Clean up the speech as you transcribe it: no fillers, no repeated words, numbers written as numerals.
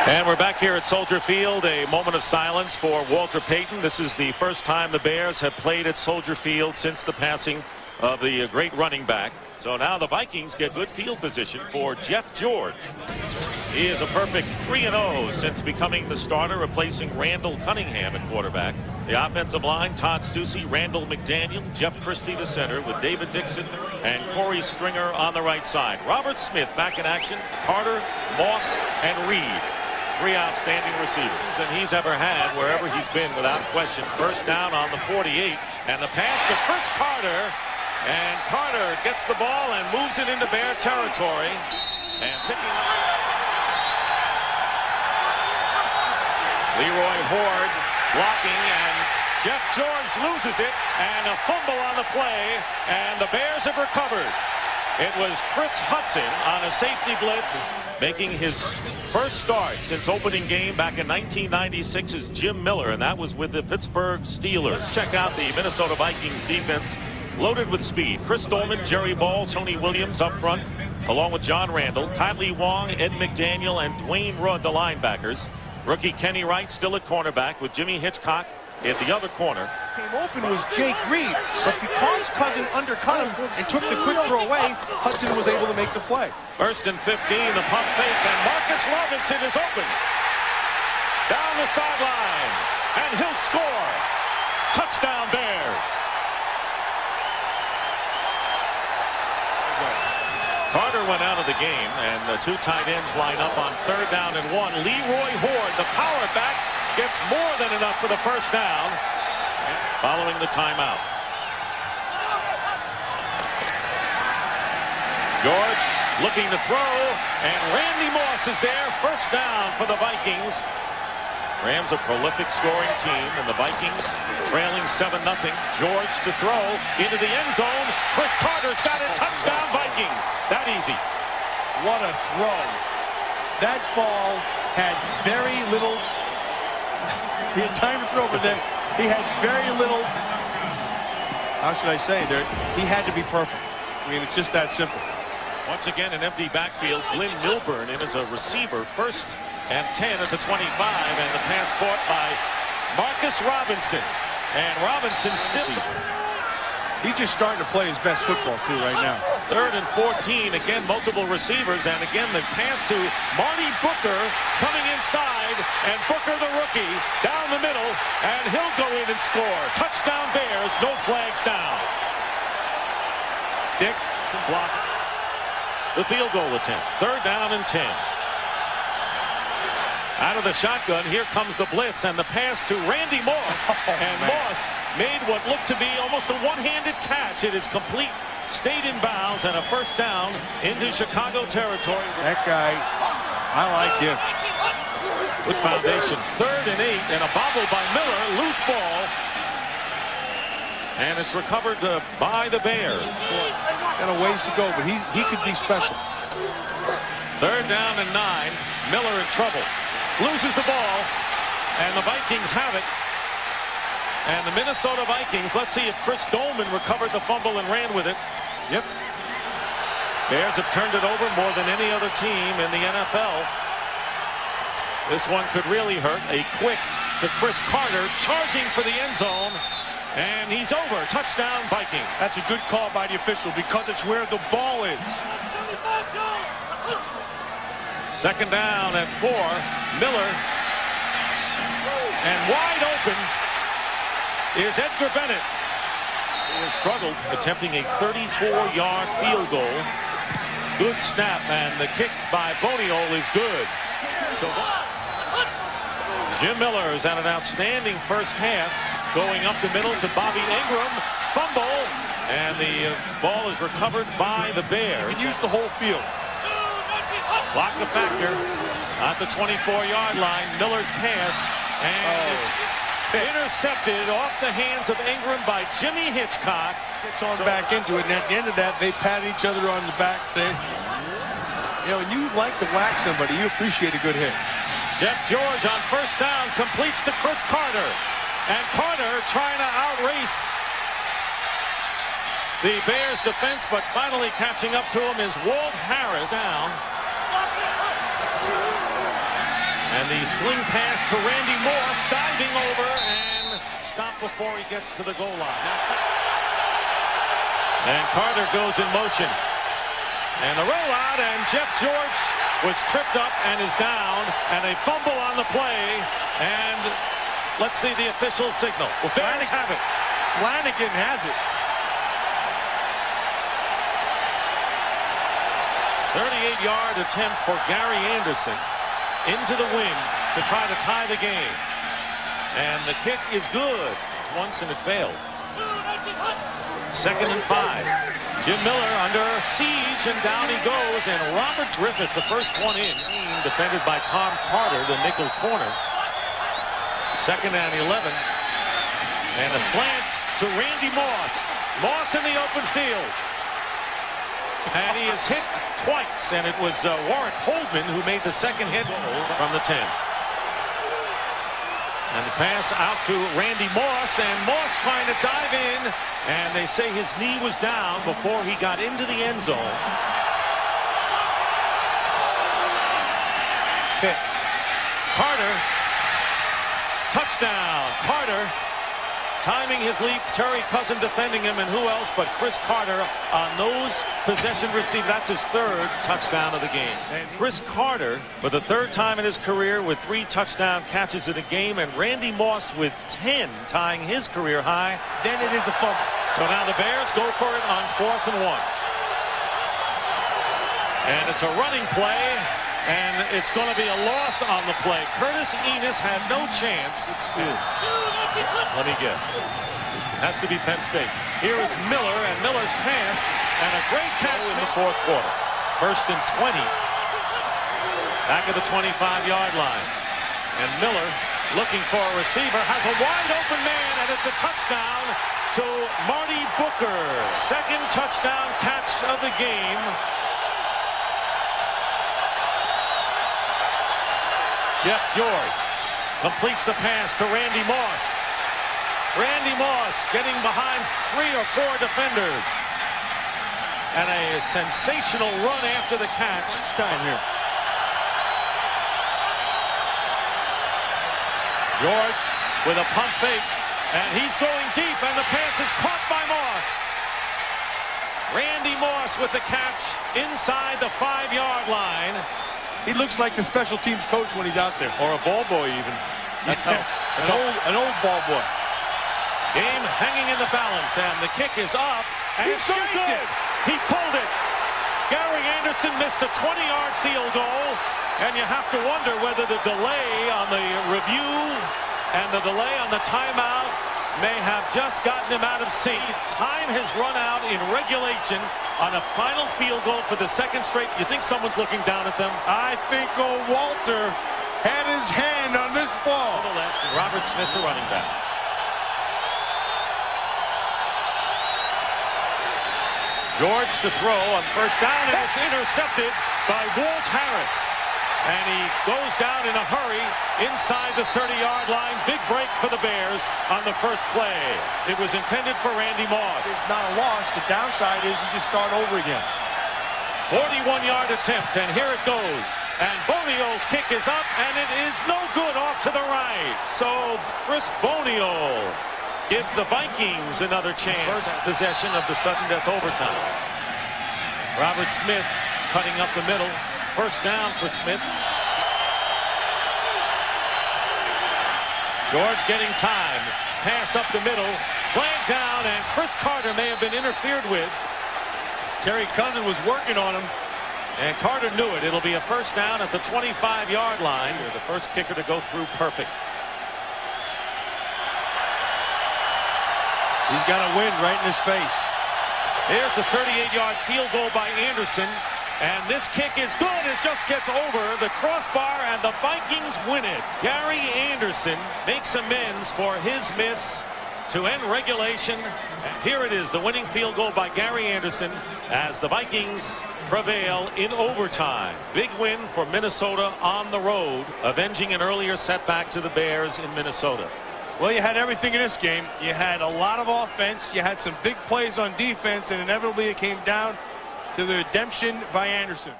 And we're back here at Soldier Field. A moment of silence for Walter Payton. This is the first time the Bears have played at Soldier Field since the passing of the great running back. So now the Vikings get good field position for Jeff George. He is a perfect 3-0 since becoming the starter, replacing Randall Cunningham at quarterback. The offensive line, Todd Stussy, Randall McDaniel, Jeff Christie the center, with David Dixon and Corey Stringer on the right side. Robert Smith back in action, Carter, Moss, and Reed. Three outstanding receivers than he's ever had wherever he's been, without question. First down on the 48, and the pass to Chris Carter, and Carter gets the ball and moves it into Bear territory, and picking up Leroy Horde blocking, and Jeff George loses it, and a fumble on the play, and the Bears have recovered. It was Chris Hudson on a safety blitz, making his first start since opening game back in 1996 as Jim Miller, and that was with the Pittsburgh Steelers. Let's check out the Minnesota Vikings defense, loaded with speed. Chris Dolman, Jerry Ball, Tony Williams up front, along with John Randall, Kylie Wong, Ed McDaniel, and Dwayne Rudd, the linebackers. Rookie Kenny Wright still at cornerback, with Jimmy Hitchcock at the other corner. Came open was Jake Reed, but because Cousin undercut him and took the quick throw away, Hudson was able to make the play. First and 15, the pump fake, and Marcus Robinson is open. Down the sideline, and he'll score. Touchdown Bears. Carter went out of the game, and the two tight ends line up on 3rd down and 1. Leroy Horde, the power back, gets more than enough for the first down following the timeout. George looking to throw, and Randy Moss is there. First down for the Vikings. Rams a prolific scoring team, and the Vikings trailing 7-0. George to throw into the end zone. Chris Carter's got it. Touchdown Vikings. That easy. What a throw. That ball had very little. He had time to throw, but then he had very little. How should I say? He had to be perfect. I mean, it's just that simple. Once again, an empty backfield. Glenn Milburn in as a receiver. First and 10 at the 25, and the pass caught by Marcus Robinson. And Robinson still. He's just starting to play his best football, too, right now. 3rd and 14. Again, multiple receivers. And again, the pass to Marty Booker coming inside. And Booker, the rookie, down the middle. And he'll go in and score. Touchdown Bears. No flags down. Dixon block the field goal attempt. 3rd down and 10. Out of the shotgun, here comes the blitz, and the pass to Randy Moss. And Moss made what looked to be almost a one-handed catch. It is complete, stayed in bounds, and a first down into Chicago territory. That guy, I like him. Good foundation. 3rd and 8, and a bobble by Miller. Loose ball. And it's recovered by the Bears. Got a ways to go, but he could be special. 3rd down and 9. Miller in trouble. Loses the ball, and the Vikings have it. And the Minnesota Vikings, let's see if Chris Dolman recovered the fumble and ran with it. Yep. Bears have turned it over more than any other team in the NFL. This one could really hurt. A quick to Chris Carter, charging for the end zone, and he's over. Touchdown Vikings. That's a good call by the official because it's where the ball is. 2nd down at 4. Miller, and wide open is Edgar Bennett. He has struggled attempting a 34-yard field goal. Good snap, and the kick by Boniol is good. So Jim Miller has had an outstanding first half, going up the middle to Bobby Ingram. Fumble, and the ball is recovered by the Bears. You can use the whole field. Block the factor at the 24-yard line. Miller's pass, and it's intercepted off the hands of Ingram by Jimmy Hitchcock. Gets on back into it, and at the end of that, they pat each other on the back, saying, you know, when you like to whack somebody, you appreciate a good hit. Jeff George on first down completes to Chris Carter, and Carter trying to outrace the Bears defense, but finally catching up to him is Walt Harris down. And And the sling pass to Randy Moss, diving over and stopped before he gets to the goal line. And Carter goes in motion. And the rollout, and Jeff George was tripped up and is down, and a fumble on the play. And let's see the official signal. Well, Bears have it. Flanagan has it. 38-yard attempt for Gary Anderson into the wing to try to tie the game. And the kick is good. Once and it failed. 2nd and 5. Jim Miller under siege, and down he goes. And Robert Griffith, the first one in, defended by Tom Carter, the nickel corner. 2nd and 11. And a slant to Randy Moss. Moss in the open field. And he is hit twice, and it was Warwick Holdman who made the second hit from the 10. And the pass out to Randy Moss, and Moss trying to dive in, and they say his knee was down before he got into the end zone. Pick. Carter. Touchdown. Carter. Timing his leap, Terry Cousin defending him, and who else but Chris Carter on those possession receive. That's his 3rd touchdown of the game. Chris Carter, for the 3rd time in his career, with 3 touchdown catches in a game, and Randy Moss with 10, tying his career high. Then it is a fumble. So now the Bears go for it on 4th and 1. And it's a running play, and it's going to be a loss on the play. Curtis Enos had no chance. Let me guess. Has to be Penn State. Here is Miller, and Miller's pass, and a great catch in the 4th quarter. 1st and 20. Back at the 25-yard line. And Miller, looking for a receiver, has a wide open man, and it's a touchdown to Marty Booker. 2nd touchdown catch of the game. Jeff George completes the pass to Randy Moss. Randy Moss getting behind 3 or 4 defenders. And a sensational run after the catch. It's time here. George with a pump fake, and he's going deep, and the pass is caught by Moss. Randy Moss with the catch inside the 5-yard line. He looks like the special teams coach when he's out there. Or a ball boy even. That's yeah, how, an old ball boy. Game hanging in the balance, and the kick is up. And He's so good. He pulled it. Gary Anderson missed a 20-yard field goal, and you have to wonder whether the delay on the review and the delay on the timeout may have just gotten him out of sync. Time has run out in regulation on a final field goal for the 2nd straight. You think someone's looking down at them? I think old Walter had his hand on this ball. To the left, and Robert Smith, the running back. George to throw on 1st down, and it's intercepted by Walt Harris. And he goes down in a hurry inside the 30-yard line. Big break for the Bears on the 1st play. It was intended for Randy Moss. It's not a loss. The downside is you just start over again. 41-yard attempt, and here it goes. And Bonio's kick is up, and it is no good, off to the right. So Chris Bonio gives the Vikings another chance. First possession of the sudden death overtime. Robert Smith cutting up the middle. 1st down for Smith. George getting time. Pass up the middle. Flag down, and Chris Carter may have been interfered with. Terry Cousin was working on him. And Carter knew it. It'll be a 1st down at the 25-yard line. You're the first kicker to go through perfect. He's got a wind right in his face. Here's the 38-yard field goal by Anderson. And this kick is good. It just gets over the crossbar, and the Vikings win it. Gary Anderson makes amends for his miss to end regulation. And here it is, the winning field goal by Gary Anderson, as the Vikings prevail in overtime. Big win for Minnesota on the road, avenging an earlier setback to the Bears in Minnesota. Well, you had everything in this game. You had a lot of offense. You had some big plays on defense, and inevitably it came down to the redemption by Anderson.